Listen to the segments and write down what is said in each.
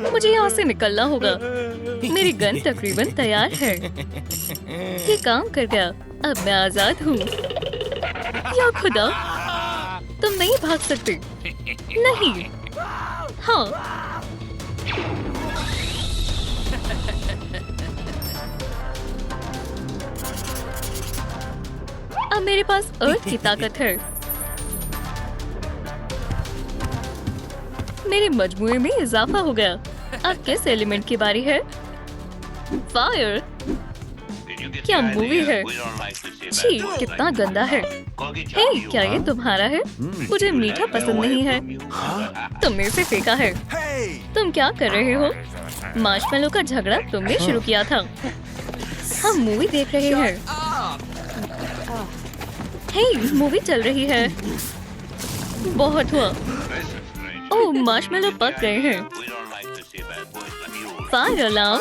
मुझे यहाँ से निकलना होगा। मेरी गन तकरीबन तैयार है। ये काम कर गया। अब मैं आजाद हूँ। या खुदा, तुम नहीं भाग सकते। नहीं। हाँ। अब मेरे पास अर्थ की ताकत है। मेरे मजमूए में इजाफा हो गया। अब किस एलिमेंट की बारी है? फायर। क्या मूवी है? छी, कितना गंदा है। हे, क्या ये तुम्हारा है? मुझे मीठा पसंद नहीं है। तुमने इसे फेंका है। तुम क्या कर रहे हो? मार्शमेलो का झगड़ा तुमने शुरू किया था। हम मूवी देख रहे हैं। हे, मूवी चल रही है। बहुत हुआ। ओह, मार्शमेलो पक गए हैं। Fire alarm.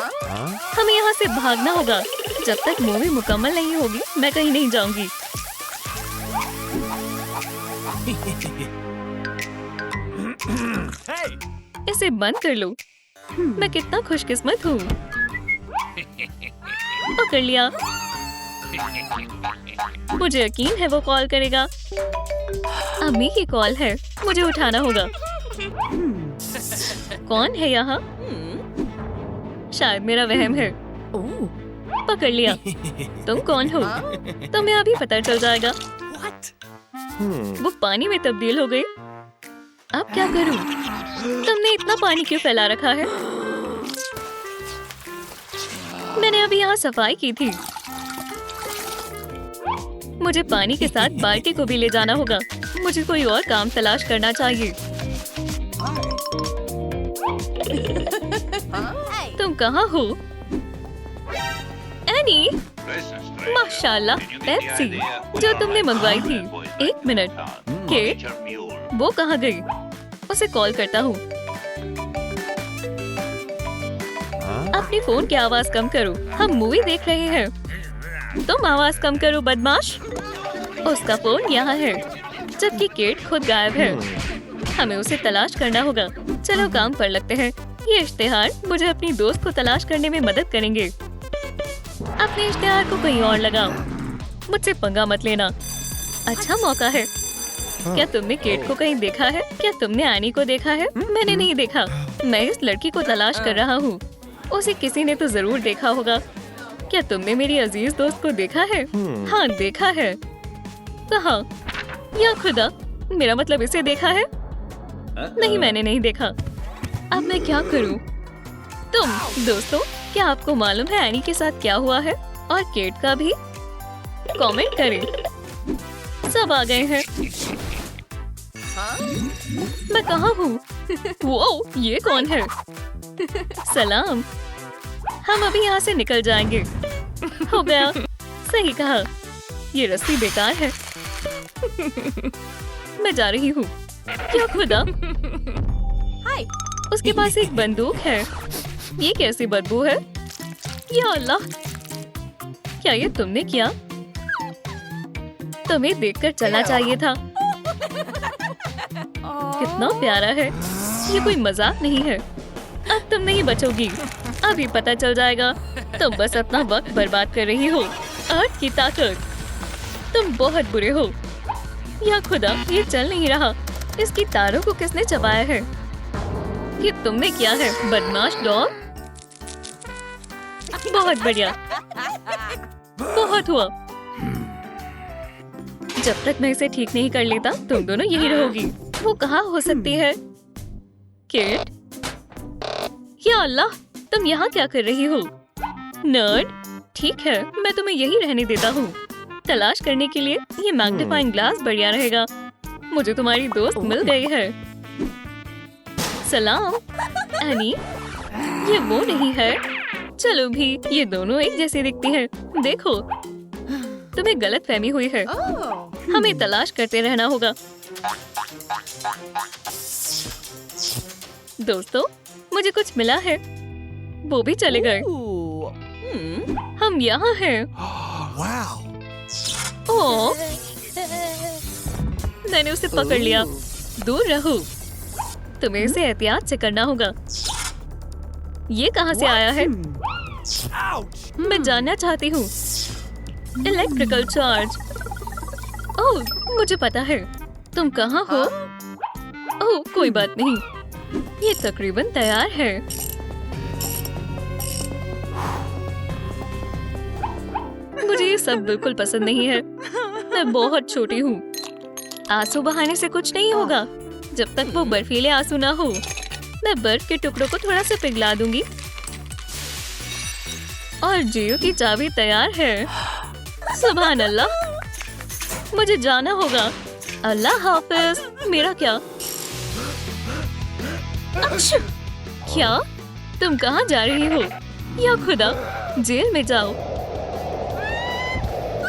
हमें यहाँ से भागना होगा। जब तक मूवी मुकम्मल नहीं होगी, मैं कहीं नहीं जाऊंगी। इसे बंद कर लो। मैं कितना खुशकिस्मत हूँ। पकड़ लिया। मुझे यकीन है वो कॉल करेगा। अम्मी की कॉल है। मुझे उठाना होगा। कौन है यहाँ? शायद मेरा वहम है। पकड़ लिया। तुम कौन हो? तुम्हें अभी पता चल जाएगा। वो पानी में तब्दील हो गई। अब क्या करूं? तुमने इतना पानी क्यों फैला रखा है? मैंने अभी यहाँ सफाई की थी। मुझे पानी के साथ बाल्टी को भी ले जाना होगा। मुझे कोई और काम तलाश करना चाहिए। तुम कहाँ हो? एनी, माशाल्लाह, पेप्सी जो तुमने मंगवाई थी। एक मिनट, केट, वो कहाँ गई? उसे कॉल करता हूँ। अपनी फोन की आवाज कम करो। हम मूवी देख रहे हैं। तुम आवाज कम करो, बदमाश। उसका फोन यहाँ है, जबकि केट खुद गायब है। हमें उसे तलाश करना होगा। चलो काम पर लगते हैं। ये इश्तिहार मुझे अपनी दोस्त को तलाश करने में मदद करेंगे। अपने इश्तिहार को कहीं और लगाओ। मुझसे पंगा मत लेना। अच्छा मौका है। क्या तुमने केट को कहीं देखा है? क्या तुमने एनी को देखा है? मैंने नहीं देखा। मैं इस लड़की को तलाश कर रहा हूँ। उसे किसी ने तो जरूर देखा होगा। क्या तुमने मेरी अजीज दोस्त को देखा है? हाँ, देखा है। कहाँ? या खुदा, मेरा मतलब इसे देखा है? नहीं, मैंने नहीं देखा। अब मैं क्या करूं? तुम दोस्तों, क्या आपको मालूम है एनी के साथ क्या हुआ है? और केट का भी? कमेंट करें। सब आ गए हैं। मैं कहाँ हूँ? वो ये कौन है? सलाम। हम अभी यहाँ से निकल जाएंगे। हो गया। सही कहा। ये रस्सी बेकार है। मैं जा रही हूँ। क्या खुदा? हाय। उसके पास एक बंदूक है। ये कैसी बदबू है? या अल्लाह, क्या ये तुमने किया? तुम्हें देखकर चलना चाहिए था। कितना प्यारा है। ये कोई मजाक नहीं है। अब तुम नहीं बचोगी। अभी पता चल जाएगा। तुम बस अपना वक्त बर्बाद कर रही हो। अर्थ की ताकत। तुम बहुत बुरे हो। या खुदा, ये चल नहीं रहा। इसकी तारों को किसने चबाया है? ये तुमने किया है, बदमाश डॉग। बहुत बढ़िया। बहुत हुआ। जब तक मैं इसे ठीक नहीं कर लेता, तुम दोनों यही रहोगी। वो कहाँ हो सकती है? केट? या अल्लाह, तुम यहाँ क्या कर रही हो? नर्ड, ठीक है, मैं तुम्हें यही रहने देता हूँ। तलाश करने के लिए ये मैग्नीफाइंग ग्लास बढ़िया रहेगा। मुझे तुम्हारी दोस्त मिल गई है। सलाम एनी। ये वो नहीं है। चलो भी, ये दोनों एक जैसी दिखती हैं। देखो, तुम्हें गलतफहमी हुई है। हमें तलाश करते रहना होगा। दोस्तों, मुझे कुछ मिला है। वो भी चले गए। हम यहाँ हैं। ओह, मैंने उसे पकड़ लिया। दूर रहो। तुम्हें इसे एहतियात से करना होगा। ये कहाँ से आया है? मैं जानना चाहती हूँ। Electrical charge. ओह, मुझे पता है। तुम कहाँ हो? ओह, कोई बात नहीं। ये तकरीबन तैयार है। मुझे ये सब बिल्कुल पसंद नहीं है। मैं बहुत छोटी हूँ। आंसू बहाने से कुछ नहीं होगा जब तक वो बर्फीले आंसू ना हो। मैं बर्फ के टुकड़ों को थोड़ा सा पिघला दूंगी और जियो की चाबी तैयार है। सुभान अल्लाह, मुझे जाना होगा। अल्लाह हाफिज। मेरा क्या? अच्छा, क्या तुम कहाँ जा रही हो? या खुदा, जेल में जाओ।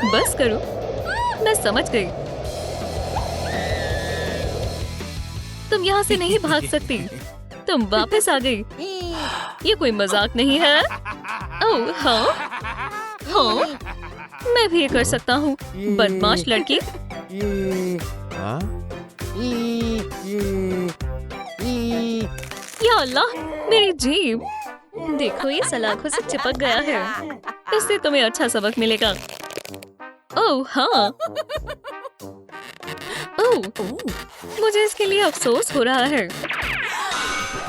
बस करो, मैं समझ गई। तुम यहाँ से नहीं भाग सकती। तुम वापस आ गई। ये कोई मजाक नहीं है। ओह हाँ, हाँ, मैं भी ये कर सकता हूँ। बदमाश लड़की। या अल्लाह, मेरी जीभ। देखो, ये सलाखों से चिपक गया है। इससे तुम्हें अच्छा सबक मिलेगा। ओह हाँ। ओह, मुझे इसके लिए अफसोस हो रहा है,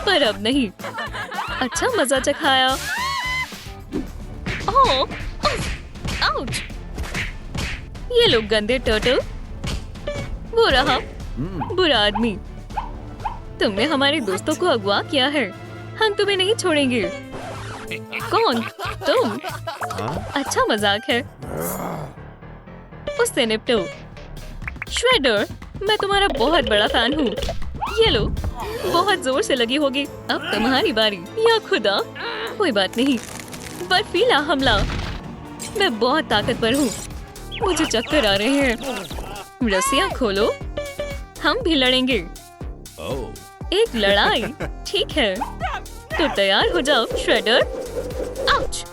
पर अब नहीं। अच्छा मजा चखाया। ओह, आउच। ये लोग गंदे टर्टल। वो रहा बुरा आदमी। तुमने हमारे दोस्तों को अगवा किया है। हम तुम्हें नहीं छोड़ेंगे। कौन? तुम? अच्छा मजाक है। उससे निपटो। श्रेडर, मैं तुम्हारा बहुत बड़ा फैन हूँ। ये लो, बहुत जोर से लगी होगी। अब तुम्हारी बारी। या खुदा, कोई बात नहीं। बर्फीला हमला। मैं बहुत ताकतवर हूँ। मुझे चक्कर आ रहे हैं। रस्सियाँ खोलो, हम भी लड़ेंगे। एक लड़ाई, ठीक है। तो तैयार हो जाओ श्रेडर। आउच!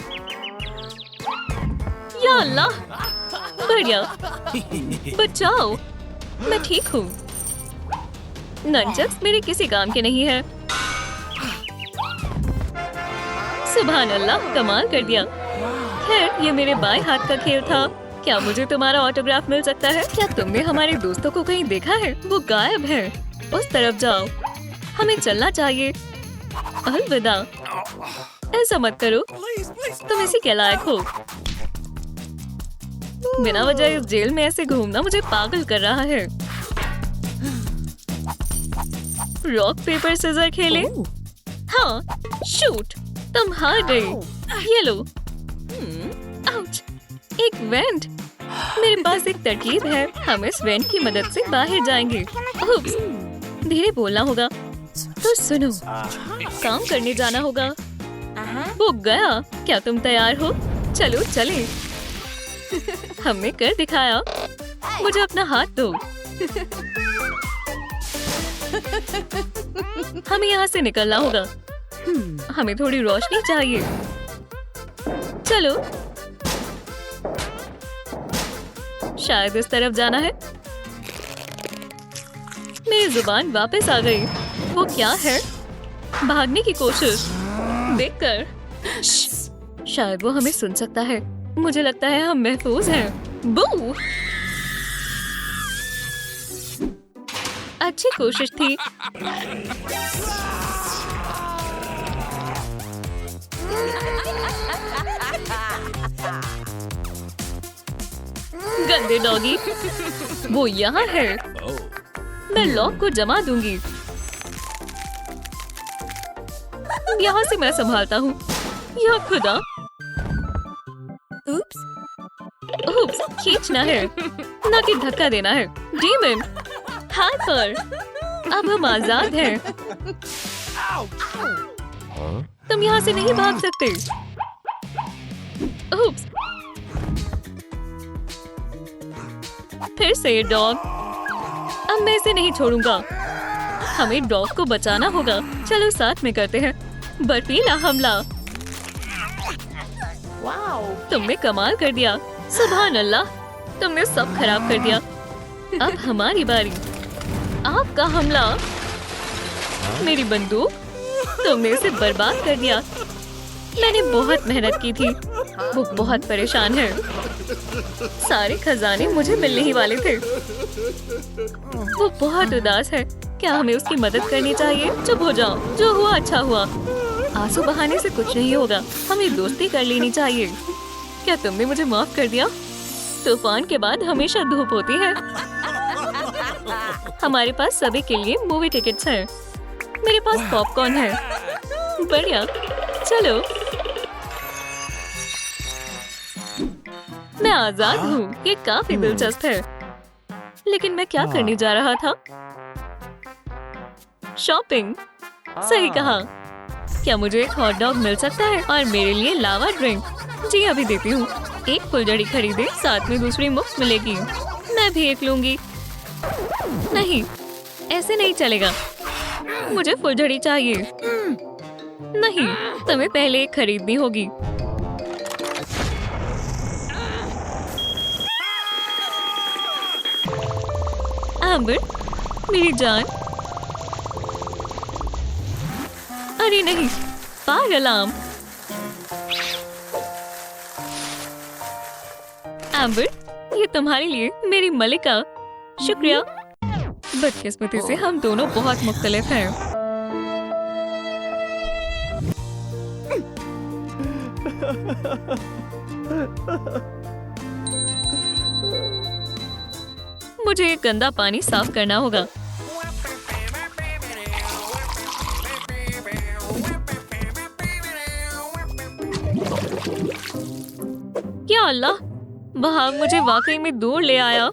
या अल्लाह, बढ़िया। बचाओ, मैं ठीक हूँ। नंचक्स मेरे किसी काम के नहीं है। सुभान अल्लाह, कमाल कर दिया। खैर, ये मेरे बाएं हाथ का खेल था। क्या मुझे तुम्हारा ऑटोग्राफ मिल सकता है? क्या तुमने हमारे दोस्तों को कहीं देखा है? वो गायब है। उस तरफ जाओ, हमें चलना चाहिए। अलविदा। ऐसा मत करो, तुम इसी के लायक हो। बिना वजह इस जेल में ऐसे घूमना मुझे पागल कर रहा है। रॉक पेपर सीजर खेलें? हाँ, शूट। तुम हार गई। ये लो। आउच! एक वेंट। मेरे पास एक तरकीब है। हम इस वेंट की मदद से बाहर जाएंगे। उप्स, धीरे बोलना होगा। तो सुनो, काम करने जाना होगा। वो गया। क्या तुम तैयार हो? चलो चले। हमने कर दिखाया। मुझे अपना हाथ दो। हमें यहाँ से निकलना होगा। हमें थोड़ी रोशनी चाहिए। चलो, शायद इस तरफ जाना है। मेरी जुबान वापस आ गई। वो क्या है? भागने की कोशिश देखकर। शायद वो हमें सुन सकता है। मुझे लगता है हम महफूज हैं। बू! अच्छी कोशिश थी। गंदे डॉगी। वो यहाँ है। मैं लॉक को जमा दूंगी। यहाँ से मैं संभालता हूँ। या खुदा। उप्स, खींचना है, ना कि धक्का देना है। डीमन, हाथ पर। अब हम आजाद हैं। तुम यहाँ से नहीं भाग सकते। उप्स, फिर से ये डॉग। अब मैं इसे नहीं छोड़ूंगा। हमें डॉग को बचाना होगा। चलो साथ में करते हैं बर्फीला हमला। तुमने कमाल कर दिया। सुभान अल्लाह, तुमने सब खराब कर दिया। अब हमारी बारी। आपका हमला। मेरी बंदूक, तुमने इसे बर्बाद कर दिया। मैंने बहुत मेहनत की थी। वो बहुत परेशान है। सारे खजाने मुझे मिलने ही वाले थे। वो बहुत उदास है। क्या हमें उसकी मदद करनी चाहिए? चुप हो जाओ, जो हुआ अच्छा हुआ। आंसू बहाने से कुछ नहीं होगा। हमें दोस्ती कर लेनी चाहिए। क्या तुमने मुझे माफ कर दिया? तूफान के बाद हमेशा धूप होती है। हमारे पास सभी के लिए मूवी टिकट्स हैं। मेरे पास पॉपकॉर्न है। बढ़िया, चलो। मैं आजाद हूँ। ये काफी दिलचस्प है। लेकिन मैं क्या करने जा रहा था? शॉपिंग। सही कहा। क्या मुझे एक हॉट डॉग मिल सकता है और मेरे लिए लावा ड्रिंक? जी अभी देती हूँ। एक फुलझड़ी खरीदे, साथ में दूसरी मुफ्त मिलेगी। मैं भी एक लूंगी। नहीं, ऐसे नहीं चलेगा। मुझे फुलझड़ी चाहिए। नहीं, तुम्हें पहले एक खरीदनी होगी। एम्बर, मेरी जान। अरे नहीं, फायर अलार्म। एम्बर, ये तुम्हारे लिए मेरी मलिका। शुक्रिया। बदकिस्मती से हम दोनों बहुत मुख्तलिफ हैं। मुझे ये गंदा पानी साफ करना होगा। क्या अल्लाह, बहाव मुझे वाकई में दूर ले आया।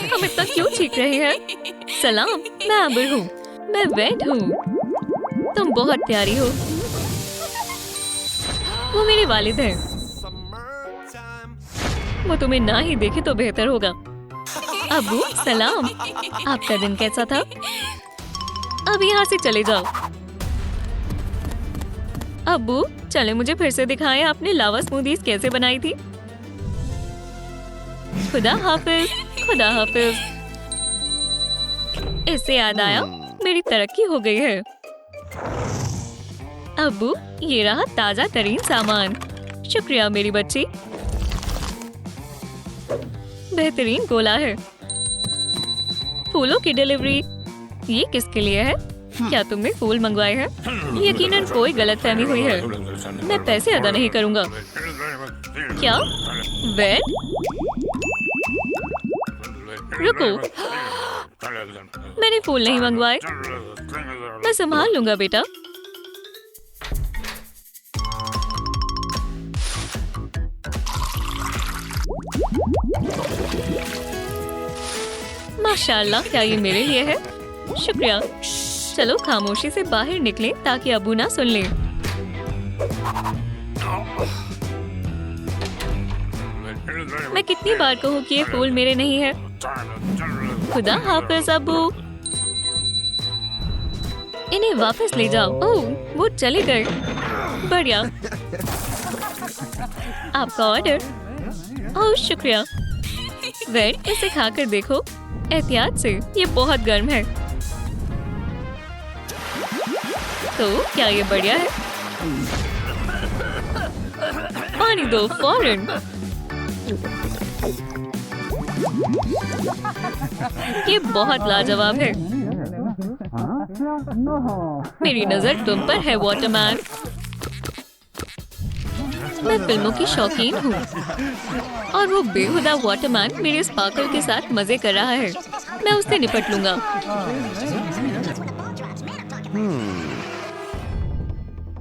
हम इतना क्यों चीख रहे हैं? सलाम, मैं एम्बर हूँ। मैं वेड हूँ। तुम बहुत प्यारी हो। वो मेरे वालिद हैं। वो तुम्हें ना ही देखे तो बेहतर होगा। अब्बू सलाम, आपका दिन कैसा था? अब यहाँ से चले जाओ। अब्बू चले मुझे फिर से दिखाएं आपने लावा स्मूदीज कैसे बनाई थी। खुदा हाफिज। खुदा हाफिज। इससे याद आया, मेरी तरक्की हो गई है। अब्बू ये रहा ताजा तरीन सामान। शुक्रिया मेरी बच्ची। बेहतरीन गोला है। फूलों की डिलीवरी। ये किसके लिए है? क्या तुमने फूल मंगवाए हैं? यकीनन कोई गलतफहमी हुई है। मैं पैसे अदा नहीं करूंगा। क्या? वेड? रुको, मैंने फूल नहीं मंगवाए। मैं संभाल लूंगा बेटा। माशाल्लाह, क्या ये मेरे लिए है? शुक्रिया। चलो खामोशी से बाहर निकलें ताकि अबू ना सुन ले। मैं कितनी बार कहूँ कि ये फूल मेरे नहीं है। खुदा हाफिज अबू। इन्हें वापस ले जाओ। ओह, वो चले गए। बढ़िया। आपका ऑर्डर। ओह शुक्रिया। वेड, इसे खाकर देखो। एहतियात से, ये बहुत गर्म है। तो क्या ये बढ़िया है? पानी दो फौरन। ये बहुत लाजवाब है। मेरी नजर तुम पर है वाटरमैन। मैं फिल्मों की शौकीन हूँ और वो बेहुदा वाटरमैन मेरे स्पार्कल के साथ मजे कर रहा है। मैं उससे निपट लूंगा।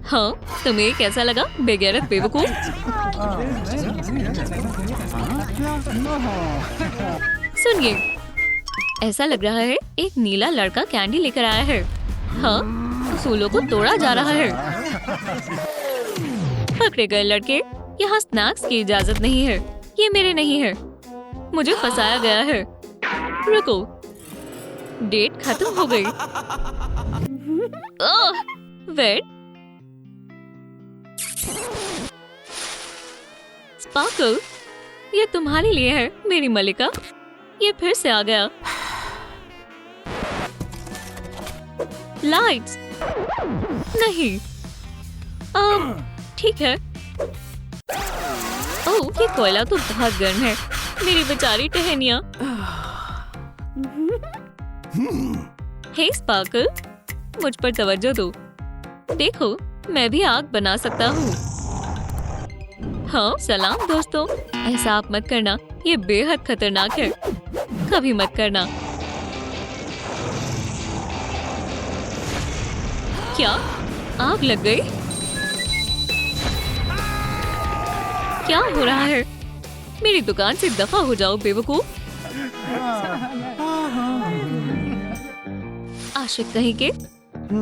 हाँ, तुम्हें कैसा लगा बेगैरत बेवकूफ? सुनिए, ऐसा लग रहा है एक नीला लड़का कैंडी लेकर आया है। हाँ, उसूलों को तोड़ा जा रहा है। पकड़े गए लड़के। यहाँ स्नैक्स की इजाजत नहीं है। ये मेरे नहीं है। मुझे फंसाया गया है। रुको, डेट खत्म हो गई। वेट, स्पार्कल, ये तुम्हारे लिए है मेरी मलिका। ये फिर से आ गया। लाइट्स नहीं। ठीक है। ओह, ये कोयला तो बहुत गर्म है। मेरी बेचारी टहनिया। हे स्पार्कल, मुझ पर तवज्जो दो। देखो, मैं भी आग बना सकता हूँ। हाँ, सलाम दोस्तों। ऐसा आप मत करना, ये बेहद खतरनाक है। कभी मत करना। क्या आग लग गई? क्या हो रहा है? मेरी दुकान से दफा हो जाओ बेवकूफ। आशिक कहीं के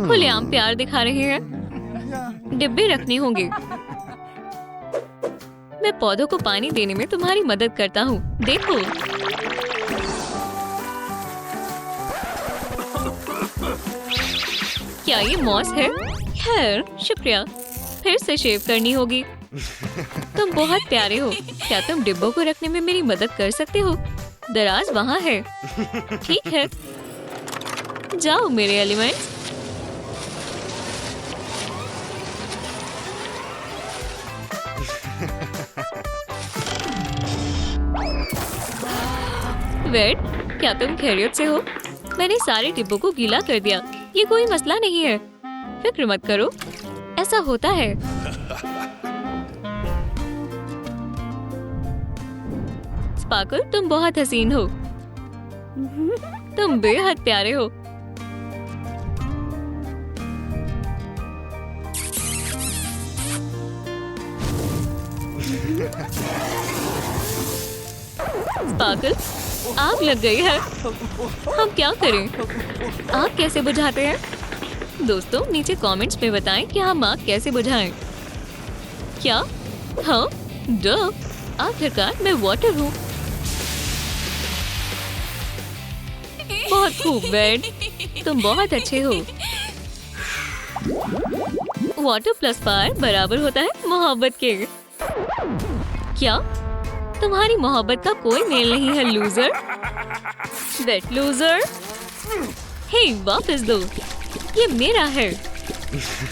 खुलेआम प्यार दिखा रहे हैं। डिब्बे रखने होंगे। मैं पौधों को पानी देने में तुम्हारी मदद करता हूँ। देखो, क्या ये मॉस है? खैर, शुक्रिया। फिर से शेव करनी होगी। तुम बहुत प्यारे हो। क्या तुम डिब्बों को रखने में मेरी मदद कर सकते हो? दराज वहाँ है। ठीक है, जाओ मेरे एलिमेंट्स। वेट, क्या तुम खैरियत से हो? मैंने सारे डिब्बों को गीला कर दिया। ये कोई मसला नहीं है। फिक्र मत करो, ऐसा होता है। स्पार्कल, तुम बहुत हसीन हो। तुम बेहद प्यारे हो। स्पार्कल, आग लग गई है। हम क्या करें? आग कैसे बुझाते हैं? दोस्तों, नीचे कमेंट्स में बताएं कि हम आग कैसे बुझाएं। क्या? हाँ, आखिरकार मैं वाटर हूँ। बहुत खूब बेड, तुम बहुत अच्छे हो। वाटर प्लस फायर बराबर होता है मोहब्बत के। क्या? तुम्हारी मोहब्बत का कोई मेल नहीं है लूजर। Wait loser. हे, वापस दो, ये मेरा है।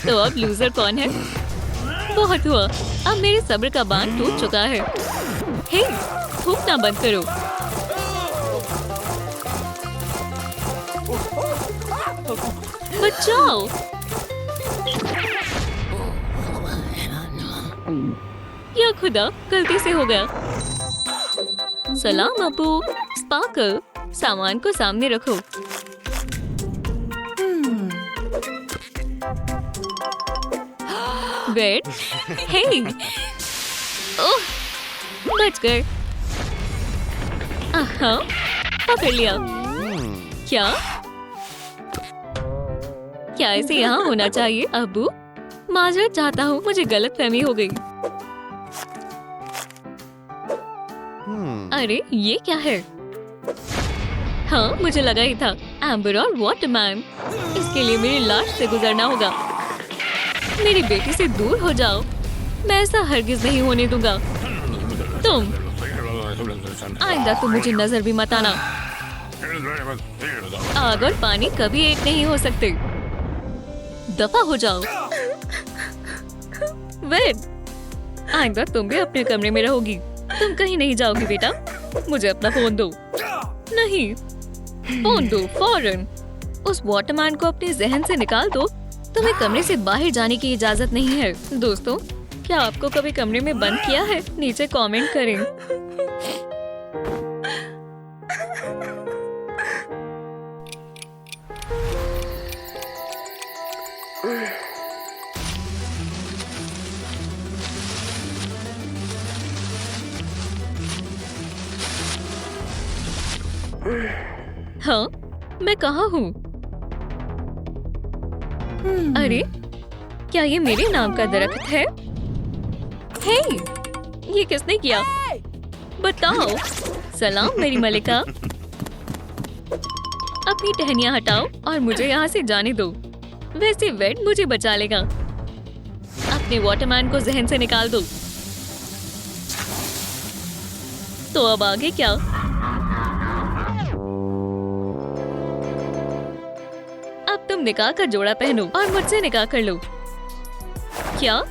तो अब लूजर कौन है? बहुत हुआ, अब मेरे सब्र का बांध टूट चुका है। हे, थूकना बंद करो। बचाओ। या खुदा, गलती से हो गया। सलाम अबू। स्पार्कल, सामान को सामने रखो। वेट, हे, ओह, बच गए। आहा, पकड़ लिया। क्या ऐसे यहाँ होना चाहिए? अबू, माजरत चाहता हूँ, मुझे गलतफहमी हो गई। अरे, ये क्या है? हाँ, मुझे लगा ही था। एम्बर और वाटरमैन। इसके लिए मेरी लाश से गुजरना होगा। मेरी बेटी से दूर हो जाओ। मैं ऐसा हरगिज नहीं होने दूंगा। तुम आइंदा तुम मुझे नजर भी मत आना। आग और पानी कभी एक नहीं हो सकते। दफा हो जाओ। वेट, आइंदा तुम भी अपने कमरे में रहोगी। तुम कहीं नहीं जाओगी बेटा। मुझे अपना फोन दो। नहीं, फोन दो फौरन। उस वाटरमैन को अपने जहन से निकाल दो। तुम्हें कमरे से बाहर जाने की इजाजत नहीं है। दोस्तों, क्या आपको कभी कमरे में बंद किया है? नीचे कमेंट करें। हाँ, मैं कहाँ हूँ? अरे, क्या ये मेरे नाम का दरख्त है? हे, ये किसने किया? बताओ। सलाम मेरी मलिका। अपनी टहनियाँ हटाओ और मुझे यहाँ से जाने दो। वैसे वेट मुझे बचा लेगा। अपने वाटरमैन को जहन से निकाल दो। तो अब आगे क्या? निकाह का जोड़ा पहनो और मुझसे निकाह कर लो। क्या?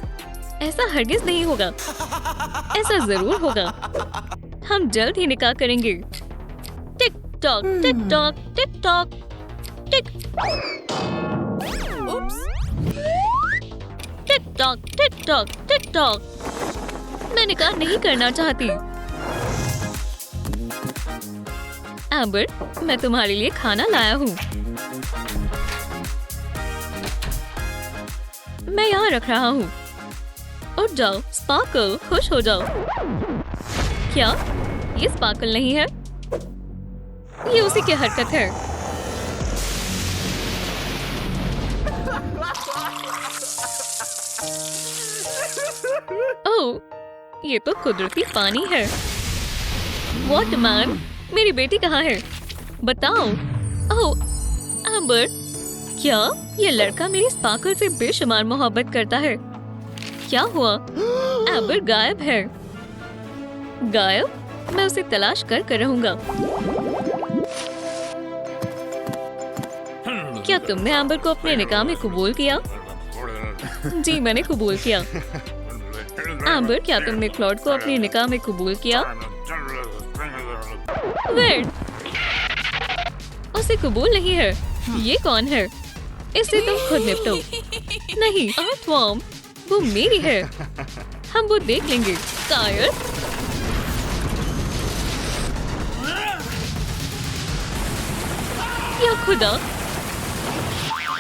ऐसा हरगिज नहीं होगा। ऐसा जरूर होगा। हम जल्द ही निकाह करेंगे। Tick tock tick tock tick tock tick. Tick tock tick tock tick tock. मैं निकाह नहीं करना चाहती। एम्बर, मैं तुम्हारे लिए खाना लाया हूँ। मैं यहाँ रख रहा हूँ। उठ जाओ स्पार्कल, खुश हो जाओ। क्या? ये स्पार्कल नहीं है, ये उसी की हरकत है। ओह, ये तो कुदरती पानी है। व्हाट मैन, मेरी बेटी कहाँ है? बताओ। ओह एम्बर, क्या ये लड़का मेरी स्पार्कल से बेशुमार मोहब्बत करता है? क्या हुआ? एम्बर गायब है। गायब? मैं उसे तलाश कर रहूंगा। क्या तुमने एम्बर को अपने निकाह में कबूल किया? जी, मैंने कबूल किया। एम्बर, क्या तुमने क्लॉड को अपने निकाह में कबूल किया? वेट, उसे कबूल नहीं है। ये कौन है? इससे तुम खुद निपटो। नहीं, अर्थवॉर्म, वो मेरी है। हम वो देख लेंगे। कायर, या खुदा,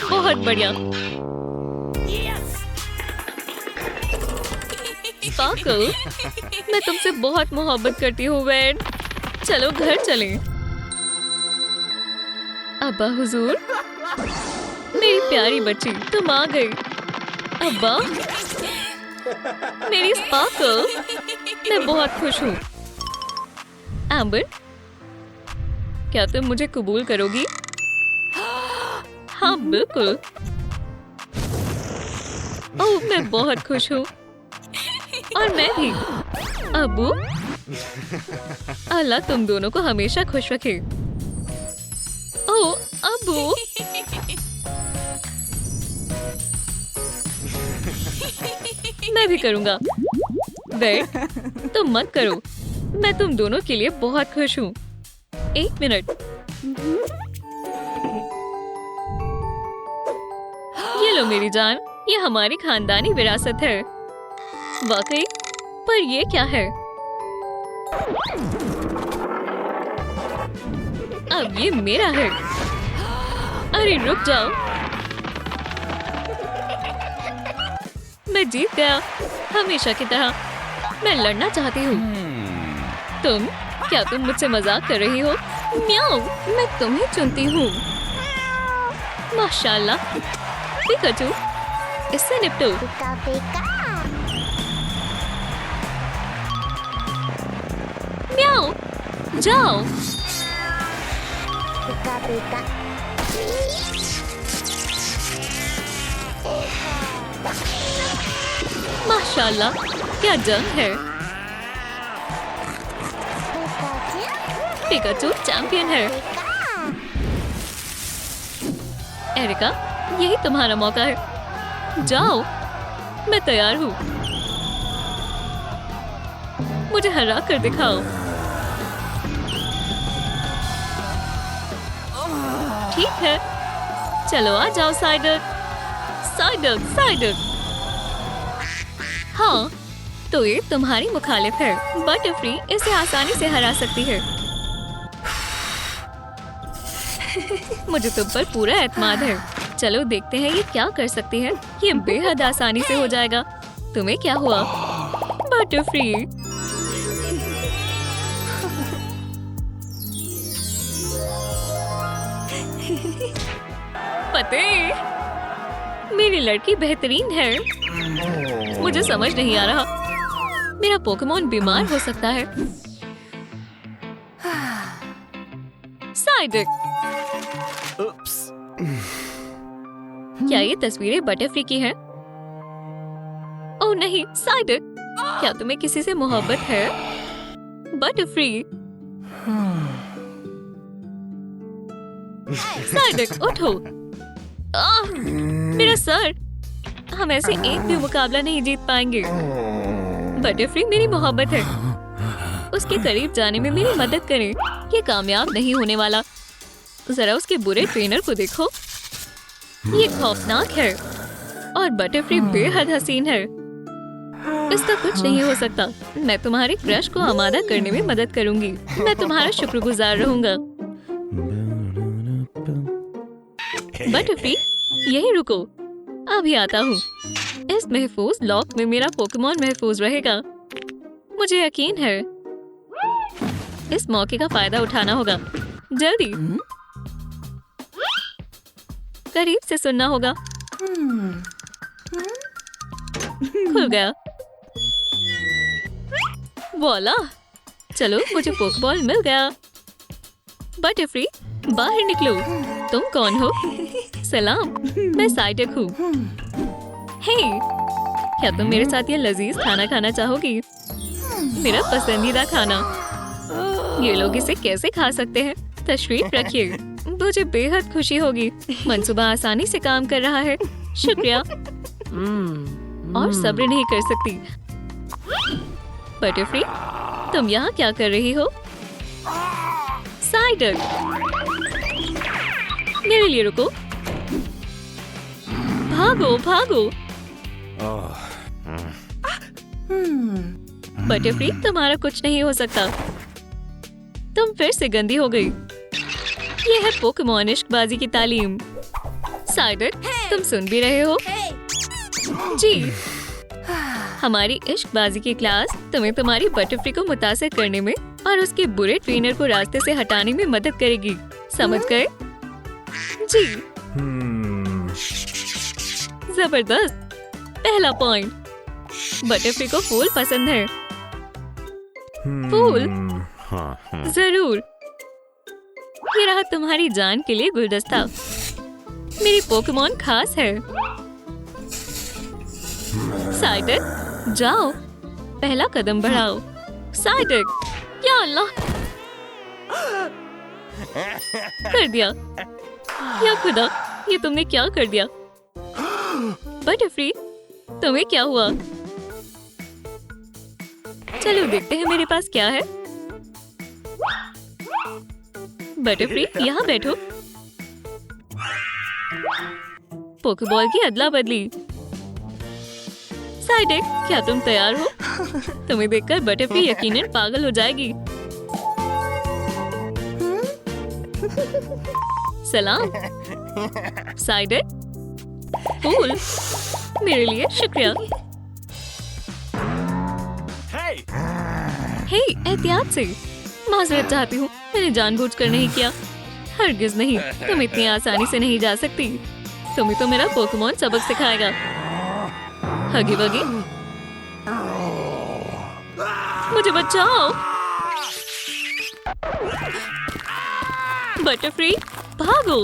बहुत बढ़िया। स्पार्कल, मैं तुमसे बहुत मोहब्बत करती हूँ वेड। चलो घर चलें। अब्बा हुजूर, मेरी प्यारी बच्ची, तुम आ गई। अब्बा, मेरी स्पार्कल, मैं बहुत खुश हूँ। एम्बर, क्या तुम मुझे कबूल करोगी? हाँ बिल्कुल। ओह, मैं बहुत खुश हूँ। और मैं भी। अब्बू, अल्लाह तुम दोनों को हमेशा खुश रखे। ओह अब्बू, मैं भी करूँगा। वेट, तुम मत करो। मैं तुम दोनों के लिए बहुत खुश हूँ। एक मिनट। ये लो मेरी जान, ये हमारी खानदानी विरासत है। वाकई? पर ये क्या है? अब ये मेरा है। अरे रुक जाओ, मैं जीत गया। हमेशा की तरह मैं लड़ना चाहती हूँ। क्या तुम मुझसे मजाक कर रही हो? म्याऊ, मैं तुम्हें चुनती हूँ। माशाल्लाह। पिकाचू, इससे निपटो। म्याऊ, जाओ। माशाल्लाह, क्या जंग है। पिकाचू चैंपियन है। एरिका, यही तुम्हारा मौका है। जाओ, मैं तैयार हूँ। मुझे हरा कर दिखाओ। ठीक है, चलो आ जाओ साइडर। Cider, cider. हाँ, तो ये तुम्हारी मुखालिफ है। बटरफ्री इसे आसानी से हरा सकती है। मुझे तुम पर पूरा एतमाद है। चलो देखते हैं ये क्या कर सकती है। ये बेहद आसानी से हो जाएगा। तुम्हें क्या हुआ? बटरफ्री, पते, मेरी लड़की बेहतरीन है। मुझे समझ नहीं आ रहा, मेरा पोकेमॉन बीमार हो सकता है। साइडिक, क्या ये तस्वीरें बटरफ्री की हैं? ओह नहीं, साइडिक, क्या तुम्हें किसी से मोहब्बत है? बटरफ्री, साइडिक उठो। मेरा सर। हम ऐसे एक भी मुकाबला नहीं जीत पाएंगे। बटरफ्री मेरी मोहब्बत है, उसके करीब जाने में मेरी मदद करें। ये कामयाब नहीं होने वाला। जरा उसके बुरे ट्रेनर को देखो, ये खौफनाक है और बटरफ्री बेहद हसीन है। इसका कुछ नहीं हो सकता। मैं तुम्हारे क्रश को आमादा करने में मदद करूंगी। मैं तुम्हारा शुक्रगुजार रहूंगा। बटरफ्री यही रुको, अभी आता हूँ। इस महफूज लॉक में मेरा पोकेमॉन महफूज रहेगा, मुझे यकीन है। इस मौके का फायदा उठाना होगा। जल्दी करीब से सुनना होगा। खुल गया। वॉला, चलो मुझे पोकेबॉल मिल गया। बटरफ्री बाहर निकलो। तुम कौन हो? सलाम, मैं साइडक हूँ। हे, क्या तुम मेरे साथ ये लजीज खाना खाना चाहोगी? मेरा पसंदीदा खाना। ये लोग इसे कैसे खा सकते हैं? तशरीफ रखिए, मुझे बेहद खुशी होगी। मंसूबा आसानी से काम कर रहा है। शुक्रिया। और सब्र नहीं कर सकती। बटरफ्री, तुम यहाँ क्या कर रही हो? साइडक, मेरे लिए रुको। भागो भागो। बटरफ्री, तुम्हारा कुछ नहीं हो सकता। तुम फिर से गंदी हो गई। ये है पोकेमॉन इश्कबाजी की तालीम। साइडक, तुम सुन भी रहे हो? जी, हमारी इश्कबाजी की क्लास तुम्हें तुम्हारी बटरफ्री को मुतासिर करने में और उसके बुरे ट्रेनर को रास्ते से हटाने में मदद करेगी। समझ गए? जी। जबरदस्त। पहला पॉइंट, बटरफ्री को फूल पसंद है। फूल? जरूर। ये रहा तुम्हारी जान के लिए गुलदस्ता। मेरी पोकेमॉन खास है। साइडक, जाओ, पहला कदम बढ़ाओ। साइडक, या अल्लाह, कर दिया। या खुदा, ये तुमने क्या कर दिया? बटरफ्री, तुम्हें क्या हुआ? चलो देखते हैं मेरे पास क्या है। बटरफ्री, यहाँ बैठो। पोकेबॉल की अदला बदली। साइडक, क्या तुम तैयार हो? तुम्हें देखकर बटरफ्री यकीनन पागल हो जाएगी। सलाम। साइडक, फूल, मेरे लिए शुक्रिया। हे, एहतियात से। माजरत चाहती हूँ, मैंने जानबूझकर नहीं किया। हरगिज नहीं, तुम इतनी आसानी से नहीं जा सकती। तुम्हें तो मेरा पोकेमॉन सबक सिखाएगा। हगी वगी, मुझे बचाओ। बटरफ्री, भागो।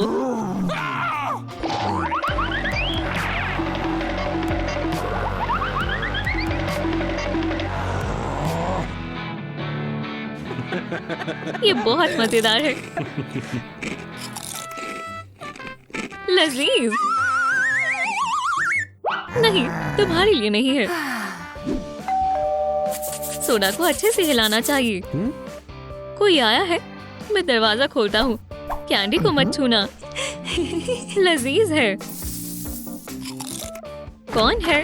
ये बहुत मजेदार है। लजीज। नहीं, तुम्हारे लिए नहीं है। सोडा को अच्छे से हिलाना चाहिए। कोई आया है? मैं दरवाजा खोलता हूँ। कैंडी को मत छूना, लजीज है। कौन है?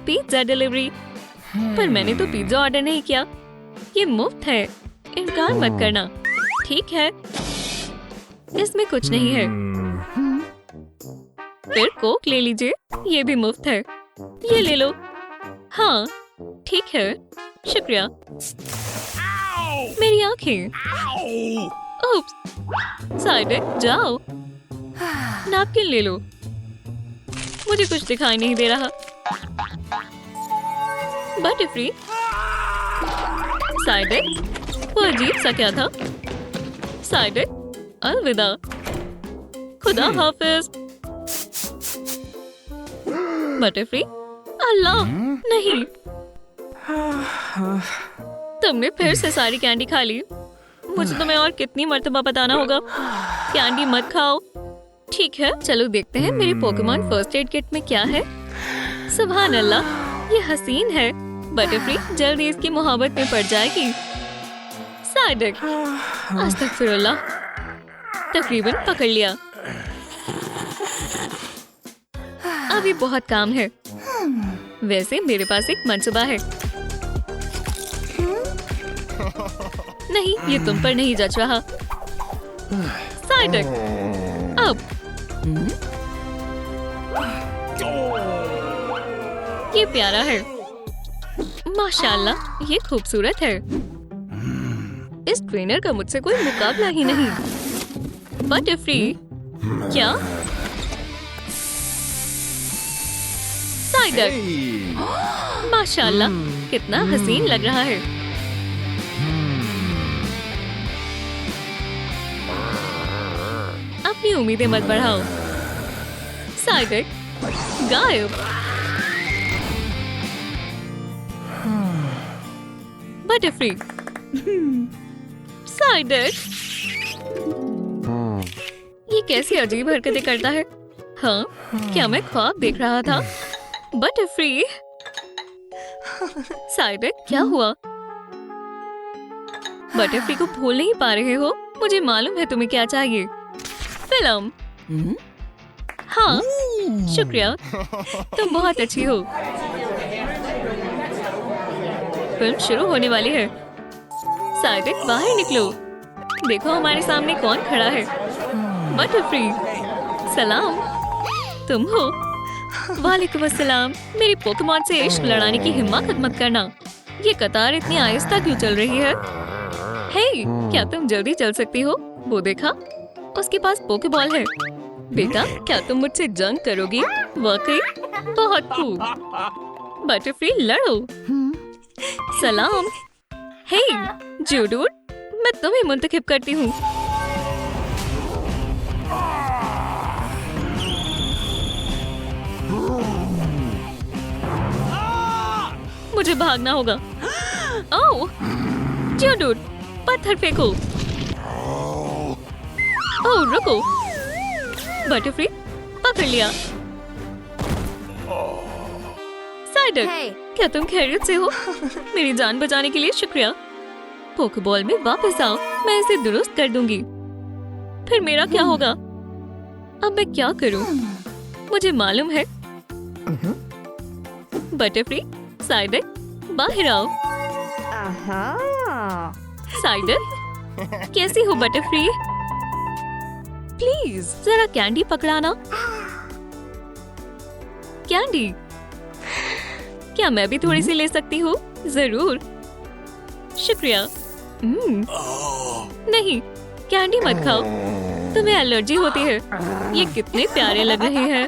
Pizza delivery. पर मैंने तो पिज्जा ऑर्डर नहीं किया। ये मुफ्त है, इनकार मत करना। ठीक है, इसमें कुछ नहीं है। फिर कोक ले लीजिए, ये भी मुफ्त है। ये ले लो। हाँ, ठीक है, शुक्रिया। मेरी आंखें। ओप्स। साइडक, जाओ, नैपकिन ले लो। मुझे कुछ दिखाई नहीं दे रहा। बटरफ्री। साइडक, वो अजीब सा क्या था? साइडक, अलविदा। खुदा हाफिज। बटरफ्री, अल्लाह नहीं। तुमने फिर से सारी कैंडी खा ली। मुझे तुम्हें और कितनी मर्तबा बताना होगा? कैंडी मत खाओ। ठीक है, चलो देखते हैं मेरे पोकेमॉन फर्स्ट एड किट में क्या है। सुभान अल्लाह, ये हसीन है। बटरफ्री जल्दी इसकी मोहब्बत में पड़ जाएगी। साइडक, अस्तगफिरुल्लाह, तकरीबन पकड़ लिया। अभी बहुत काम है। वैसे मेरे पास एक मंसूबा है। नहीं, ये तुम पर नहीं जच रहा। साइडक, अब ये प्यारा है। माशाल्लाह, ये खूबसूरत है। इस ट्रेनर का मुझसे कोई मुकाबला ही नहीं। बटरफ्री, क्या? साइडक, माशाल्लाह, कितना हसीन लग रहा है। अपनी उम्मीदें मत बढ़ाओ। साइडक, गायब। बटरफ्री, साइडक, ये कैसी अजीब हरकतें करता है। हाँ, क्या मैं ख्वाब देख रहा था? बटरफ्री, साइडक, क्या हुआ? बटरफ्री को भूल नहीं पा रहे हो? मुझे मालूम है तुम्हें क्या चाहिए। फिल्म। हाँ, शुक्रिया, तुम बहुत अच्छी हो। फिल्म शुरू होने वाली है। साइडक, बाहर निकलो। देखो हमारे सामने कौन खड़ा है। बटरफ्री, सलाम, तुम हो? वालेकुम अस्सलाम। मेरी पोकेमॉन से इश्क लड़ाने की हिम्मत मत करना। ये कतार इतनी आहिस्ता क्यों चल रही है? हे, क्या तुम जल्दी चल सकती हो? वो देखा, उसके पास पोकेबॉल है। बेटा, क्या तुम मुझसे जंग करोगी? वाकई बहुत खूब। बटरफ्री, लड़ो। सलाम। हे जूडूड, मैं तुम्हें मुंतखब करती हूँ। मुझे भागना होगा। ओह, जूडूड, पत्थर फेंको। ओह, रुको। बटरफ्री, पकड़ लिया। साइडक, क्या तुम खैरियत से हो? मेरी जान बचाने के लिए शुक्रिया। पोकेबॉल में वापस आओ, मैं इसे दुरुस्त कर दूंगी। फिर मेरा क्या होगा? अब मैं क्या करूं? मुझे मालूम है। बटरफ्री, साइडक, बाहर आओ। साइडक, कैसी हो बटरफ्री? प्लीज जरा कैंडी पकड़ाना। कैंडी, क्या मैं भी थोड़ी सी ले सकती हूँ? जरूर, शुक्रिया। नहीं, कैंडी मत खाओ, तुम्हें एलर्जी होती है। ये कितने प्यारे लग रहे हैं।